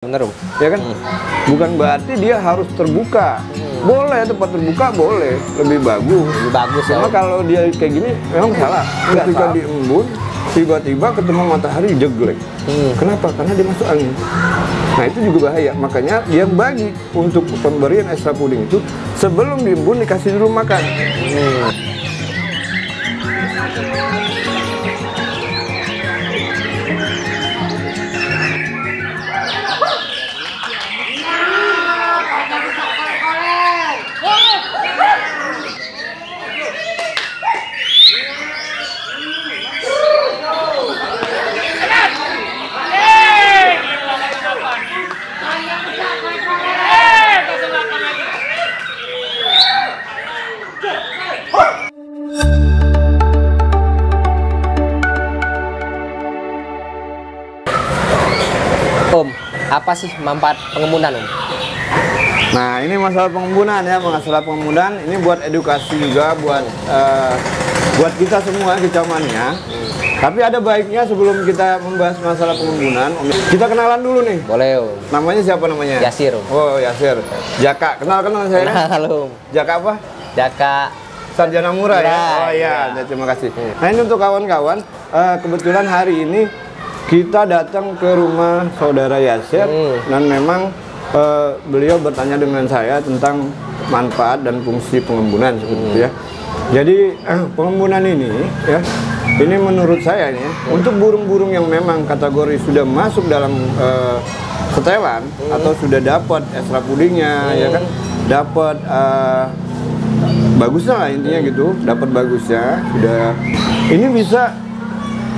Bener, Om. Ya kan? Bukan berarti dia harus terbuka. Boleh tempat terbuka, boleh lebih bagus. Lebih bagus ya. Cuma kalau dia kayak gini memang salah. Ketika di embun tiba-tiba ketemu matahari jeglek. Kenapa? Karena dia masuk angin. Nah itu juga bahaya. Makanya yang bagi untuk pemberian extra puding itu sebelum di embun dikasih dulu makan. Om, apa sih manfaat pengembunan, Om? Nah ini masalah pengembunan ya, masalah pengembunan ini buat edukasi juga buat kita semua kecamania. Tapi ada baiknya sebelum kita membahas masalah pengembunan, Om, kita kenalan dulu nih. Boleh, Om. Namanya siapa namanya? Yasir, Om. Oh Yasir. Jaka, kenal saya. Kenal, Om. Jaka apa? Jaka Sarjana Murah ya. Oh iya. iya, terima kasih. Nah ini untuk kawan-kawan, kebetulan hari ini kita datang ke rumah saudara Yasir dan memang beliau bertanya dengan saya tentang manfaat dan fungsi pengembunan seperti itu ya. Jadi pengembunan ini ya, ini menurut saya ini untuk burung-burung yang memang kategori sudah masuk dalam setelan atau sudah dapat extra pudingnya ya kan, dapat bagusnya lah intinya gitu, dapat bagusnya sudah, ini bisa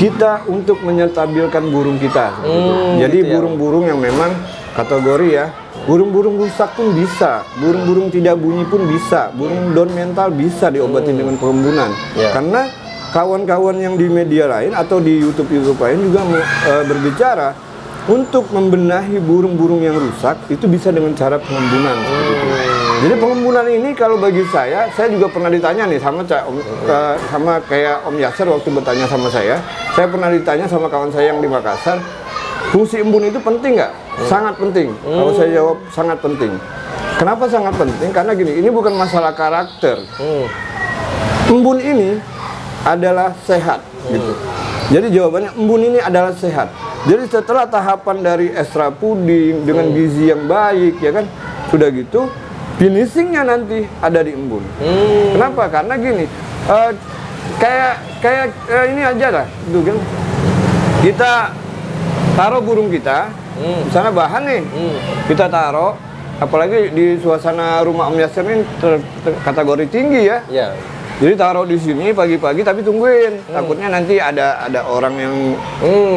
kita untuk menyetabilkan burung kita. Jadi gitu ya. burung-burung yang memang kategori ya, burung-burung rusak pun bisa, burung-burung tidak bunyi pun bisa, burung down mental bisa diobati dengan pengembunan. Karena kawan-kawan yang di media lain atau di YouTube lain juga berbicara untuk membenahi burung-burung yang rusak itu bisa dengan cara pengembunan. Jadi pengembunan ini kalau bagi saya juga pernah ditanya nih sama kayak Om Yasir waktu bertanya sama saya pernah ditanya sama kawan saya yang di Makassar, fungsi embun itu penting nggak? Sangat penting. Kalau saya jawab sangat penting. Kenapa sangat penting? Karena gini, ini bukan masalah karakter. Embun ini adalah sehat, gitu. Jadi jawabannya embun ini adalah sehat. Jadi setelah tahapan dari extra puding dengan gizi yang baik, ya kan, sudah gitu. Finishingnya nanti ada di embun. Kenapa? Karena gini, kayak ini aja lah, gitu kan. Kita taruh burung kita, misalnya bahan nih, kita taruh, apalagi di suasana rumah Om Yasir ini kategori tinggi ya. Jadi taruh di sini pagi-pagi, tapi tungguin, takutnya nanti ada orang yang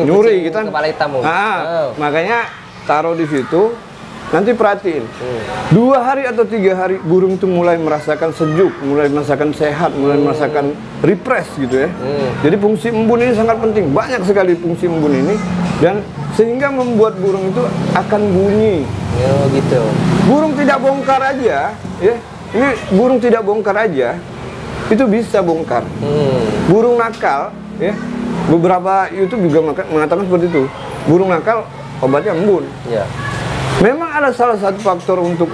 nyuri, kita. Kepala hitam. Makanya taruh di situ. Nanti perhatiin, 2 hari atau 3 hari burung itu mulai merasakan sejuk, mulai merasakan sehat, mulai merasakan refresh gitu ya. Jadi fungsi embun ini sangat penting, banyak sekali fungsi embun ini, dan sehingga membuat burung itu akan bunyi. Gitu. Burung tidak bongkar aja, ya. Ini burung tidak bongkar aja, itu bisa bongkar. Burung nakal, ya. Beberapa YouTube juga mengatakan seperti itu. Burung nakal obatnya embun. Memang ada salah satu faktor untuk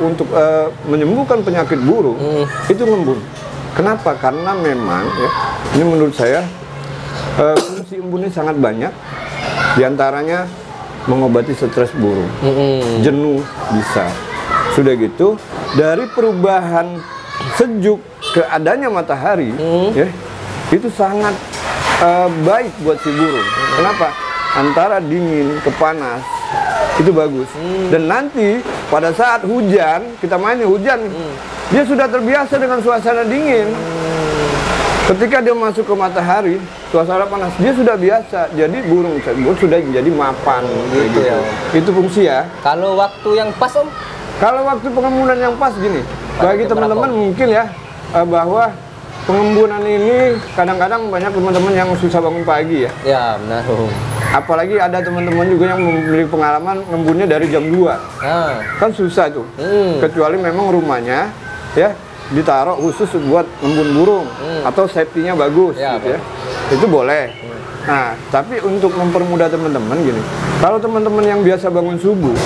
menyembuhkan penyakit burung itu embun. Kenapa? Karena memang ya, ini menurut saya fungsi embun ini sangat banyak. Di antaranya mengobati stres burung, jenuh bisa. Sudah gitu, dari perubahan sejuk ke adanya matahari, ya, itu sangat baik buat si burung. Kenapa? Antara dingin ke panas itu bagus. Dan nanti pada saat hujan, kita mainnya hujan, dia sudah terbiasa dengan suasana dingin. Ketika dia masuk ke matahari, suasana panas, dia sudah biasa. Jadi burung tersebut sudah jadi mapan gitu ya. Itu fungsi ya. Kalau waktu yang pas, Om? Kalau waktu pengembunan yang pas gini, bagi teman-teman mungkin ya, bahwa pengembunan ini kadang-kadang banyak teman-teman yang susah bangun pagi ya. Ya, benar, Om. Apalagi ada teman-teman juga yang memiliki pengalaman ngembunnya dari jam 2. Kan susah tuh. Kecuali memang rumahnya ya ditaruh khusus buat ngembun burung atau safety-nya bagus gitu ya. Itu boleh. Nah, tapi untuk mempermudah teman-teman gini, kalau teman-teman yang biasa bangun subuh,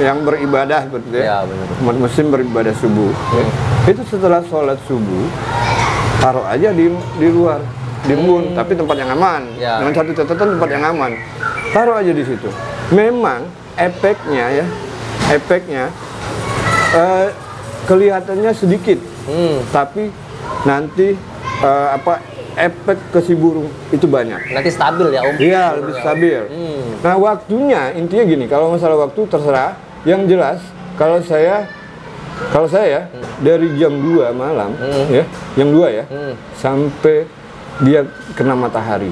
yang beribadah seperti itu Ya, benar. umat muslim beribadah subuh, itu setelah sholat subuh, taruh aja di luar, di embun, tapi tempat yang aman, Ya. dengan satu catatan tempat yang aman, taruh aja di situ. Memang efeknya kelihatannya sedikit, tapi nanti efek ke si burung itu banyak. Nanti stabil ya Om? Iya, lebih stabil. Nah, waktunya intinya gini, kalau masalah waktu terserah. Yang jelas kalau saya dari jam 2 malam ya, jam 2 ya, sampai dia kena matahari.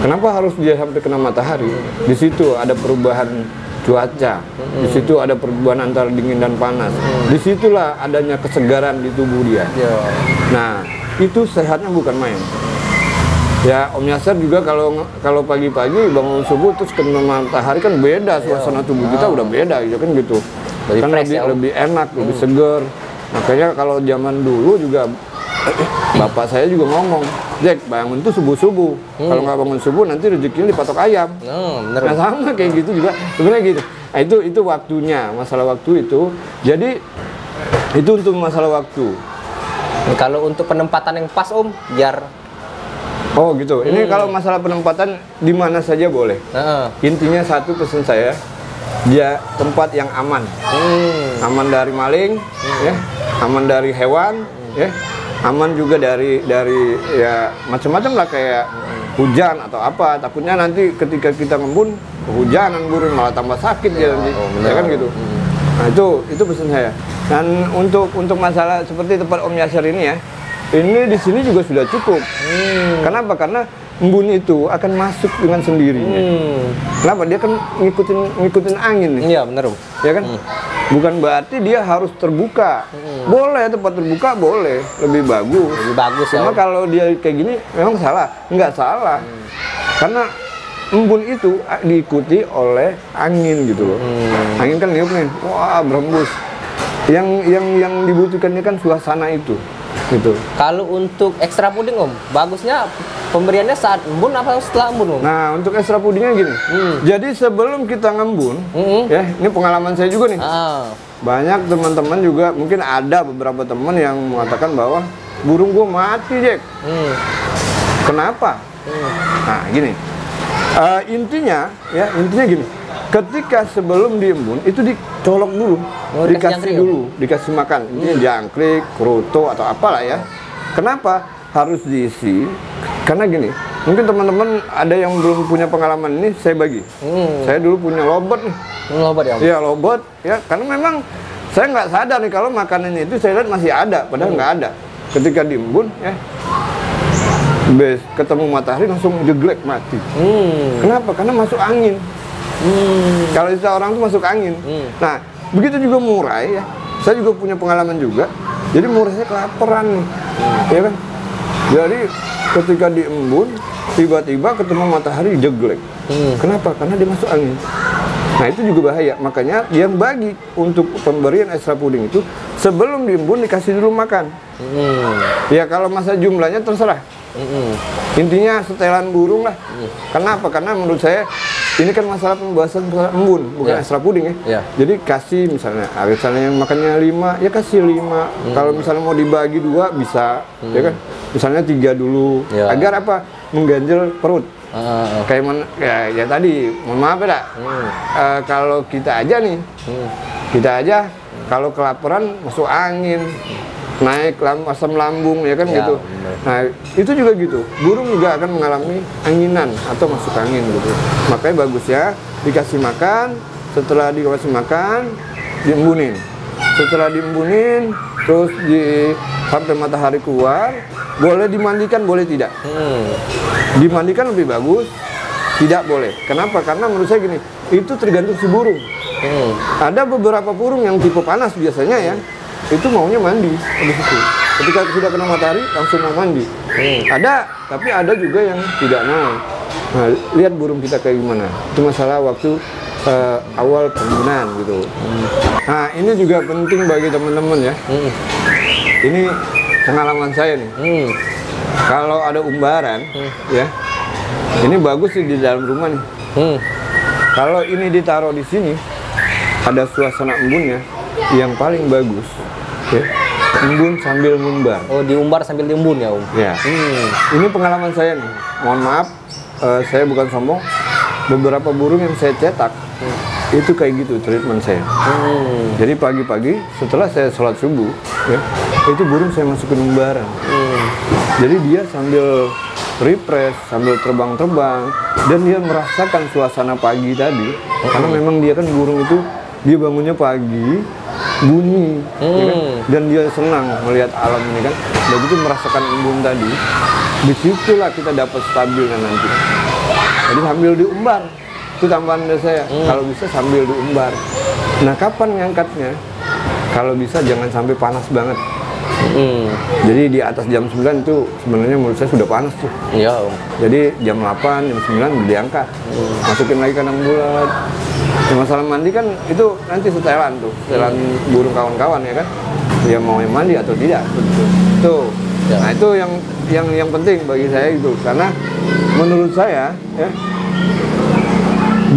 Kenapa harus dia sampai kena matahari? Di situ ada perubahan cuaca. Di situ ada perubahan antara dingin dan panas. Disitulah adanya kesegaran di tubuh dia. Ya. Nah, itu sehatnya bukan main. Ya, Om Yasser juga kalau pagi-pagi bangun subuh terus kena matahari kan beda, suasana tubuh kita udah beda gitu kan gitu. Lebih Kan fresh ya, Om. lebih enak, lebih seger. Makanya kalau zaman dulu juga bapak saya juga ngomong, Jack, bangun tuh subuh-subuh. Kalau nggak bangun subuh nanti rezekinya dipatok ayam. Bener. Nah, sama kayak gitu juga sebenarnya gitu. Nah, itu waktunya, masalah waktu itu. Jadi itu untuk masalah waktu. Kalau untuk penempatan yang pas Om, biar Oh gitu. Ini kalau masalah penempatan di mana saja boleh. Intinya satu pesan saya, dia tempat yang aman. Aman dari maling, ya, aman dari hewan, ya, aman juga dari ya macam-macam lah kayak hujan atau apa. Takutnya nanti ketika kita ngembun kehujanan burung malah tambah sakit dia nanti, ya kan gitu. Nah itu pesan saya. Dan untuk masalah seperti tempat Om Yasser ini ya, ini di sini juga sudah cukup. Kenapa? Karena embun itu akan masuk dengan sendirinya. Kenapa? Dia kan ngikutin angin nih. Iya bener Om. Ya kan? Bukan berarti dia harus terbuka. Boleh tempat terbuka boleh, lebih bagus. Lebih bagus ya Cuma Om. kalau dia kayak gini memang salah. Enggak salah. Karena embun itu diikuti oleh angin gitu loh. Angin kan niup nih. Wah, berembus. Yang dibutuhkannya kan suasana itu. Gitu. Kalau untuk ekstra puding Om, bagusnya pemberiannya saat embun apa setelah embun Om? Nah, untuk ekstra pudingnya gini. Jadi sebelum kita ngembun, ya, ini pengalaman saya juga nih. Banyak teman-teman juga, mungkin ada beberapa teman yang mengatakan bahwa burung gua mati, Jack. Kenapa? Nah, gini. Intinya gini. Ketika sebelum diembun itu dicolok dulu, dikasih dulu, dikasih makan. Intinya jangkrik, kroto atau apalah ya. Kenapa harus diisi? Karena gini, mungkin teman-teman ada yang belum punya pengalaman ini, saya bagi. Saya dulu punya lobot nih. Lobot ya Om? Iya lobot, ya karena memang saya nggak sadar nih kalau makanan itu saya lihat masih ada, padahal nggak ada. Ketika diembun, ya, ketemu matahari langsung jeglek mati. Kenapa? Karena masuk angin. Kalau seseorang itu masuk angin. Nah, begitu juga murai ya. Saya juga punya pengalaman juga. Jadi murainya kelaparan nih. Ya kan? Jadi ketika diembun, tiba-tiba ketemu matahari jeglek. Kenapa? Karena dia masuk angin. Nah, itu juga bahaya. Makanya yang bagi untuk pemberian ekstra puding itu sebelum diembun dikasih dulu makan. Ya kalau masa jumlahnya terserah. Intinya setelan burung lah. Kenapa? Karena menurut saya ini kan masalah pembahasan embun, bukan ekstra puding ya. Jadi kasih misalnya yang makannya 5, ya kasih 5. Kalau misalnya mau dibagi 2 bisa, ya kan? Misalnya 3 dulu, agar apa? Mengganjel perut. Kayak ya tadi, mohon maaf ya, kalau kita aja nih, kalau kelaparan masuk angin, naik asam lambung, ya kan gitu. Nah, itu juga gitu. Burung juga akan mengalami anginan atau masuk angin gitu. Makanya bagusnya dikasih makan, setelah dikasih makan, diembunin. Setelah diembunin, terus sampai matahari keluar, boleh dimandikan, boleh tidak. Dimandikan lebih bagus, tidak boleh. Kenapa? Karena menurut saya gini, itu tergantung si burung. Ada beberapa burung yang tipe panas biasanya ya, itu maunya mandi habis itu. Ketika sudah kena matahari langsung mau mandi. Ada, tapi ada juga yang tidak mau. Nah, lihat burung kita kayak gimana. Itu masalah waktu awal penggunaan gitu. Nah, ini juga penting bagi teman-teman ya. Ini pengalaman saya nih. Kalau ada umbaran, ya, Ini bagus sih di dalam rumah nih. Kalau ini ditaruh di sini, ada suasana embunnya yang paling bagus. Ya. Embun sambil ngumbar. Oh, diumbar sambil diembun ya, Om? Ya. Ini pengalaman saya nih. Mohon maaf, saya bukan sombong. Beberapa burung yang saya cetak, itu kayak gitu treatment saya. Jadi pagi-pagi setelah saya sholat subuh, ya, itu burung saya masukin umbaran. Jadi dia sambil refresh, sambil terbang-terbang, dan dia merasakan suasana pagi tadi. Karena memang dia kan burung itu, dia bangunnya pagi, bunyi, ya kan? Dan dia senang melihat alam ini kan. Begitu merasakan embun tadi, disitulah kita dapat stabilnya nanti. Jadi sambil diumbar, itu tambahan dari saya. Kalau bisa sambil diumbar. Nah, kapan ngangkatnya? Kalau bisa jangan sampai panas banget. Jadi di atas jam 9 itu sebenarnya menurut saya sudah panas tuh. Iya, Om. Jadi jam 8, jam 9 udah diangkat. Masukin lagi kandang bulat. Ya, masalah mandi kan itu nanti setelan tuh, setelan burung kawan-kawan ya kan. Dia mau yang mandi atau tidak. Tuh. Ya. Nah, itu yang penting bagi saya itu, karena menurut saya ya,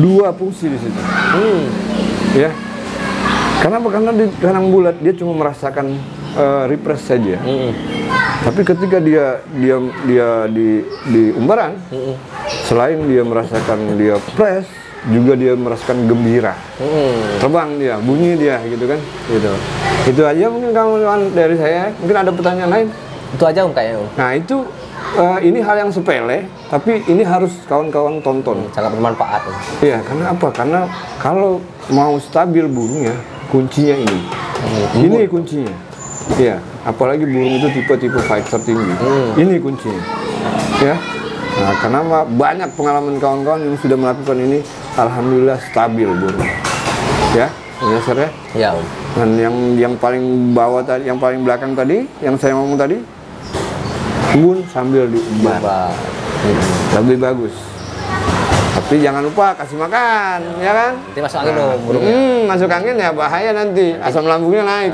dua fungsi di situ. Ya. Karena di kandang bulat dia cuma merasakan refresh saja. Tapi ketika dia di umbaran, selain dia merasakan dia fresh, juga dia merasakan gembira. Terbang dia, bunyi dia gitu kan. Gitu. Itu aja mungkin kawan-kawan dari saya. Mungkin ada pertanyaan lain? Itu aja, Om, kayaknya, Om. Nah, itu ini hal yang sepele, tapi ini harus kawan-kawan tonton. Sangat bermanfaat, Om. Iya, karena apa? Karena kalau mau stabil burungnya, kuncinya ini. Ini kuncinya. Iya, apalagi burung itu tipe-tipe fighter tinggi. Ini kuncinya. Ya. Nah, karena banyak pengalaman kawan-kawan yang sudah melakukan ini, alhamdulillah stabil burung. Ya, ya, Sir ya. Iya, Om. Dan yang paling bawah tadi, yang paling belakang tadi, yang saya ngomong tadi, embun sambil diumbar. Lebih bagus. Tapi jangan lupa kasih makan, ya kan? Nanti masuk angin, Om, burungnya. Masuk angin ya bahaya nanti, asam lambungnya naik.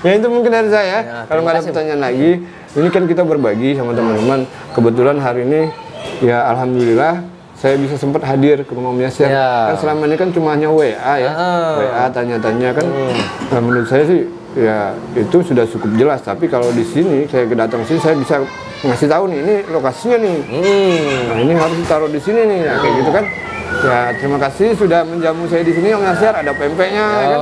Ya itu mungkin dari saya. Ya, Kalau nggak ada pertanyaan lagi, ini kan kita berbagi sama teman-teman. Kebetulan hari ini, ya alhamdulillah, saya bisa sempat hadir ke rumah Om Yasir. Ya. Kan selama ini kan cuma hanya WA ya, WA tanya-tanya kan. Nah, menurut saya sih, ya itu sudah cukup jelas. Tapi kalau di sini, saya datang sini, saya bisa ngasih tahu nih, ini lokasinya nih. Nah, ini harus ditaruh di sini nih, ya, kayak gitu kan. Ya, terima kasih sudah menjamu saya di sini Om Yasir. Ada pempeknya, ya kan?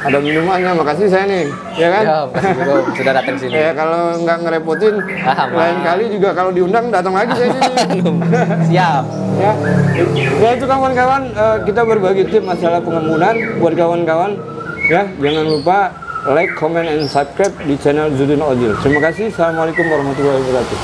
Ada minumannya. Makasih saya nih, ya kan? Ya, makasih juga, Om, sudah datang sini. Ya, kalau nggak ngerepotin, lain kali juga kalau diundang datang lagi saya sini. Siap. Ya, ya itu kawan-kawan, kita berbagi tip masalah pengembunan buat kawan-kawan. Ya, jangan lupa like, comment, and subscribe di channel Zudin Odil. Terima kasih. Assalamualaikum warahmatullahi wabarakatuh.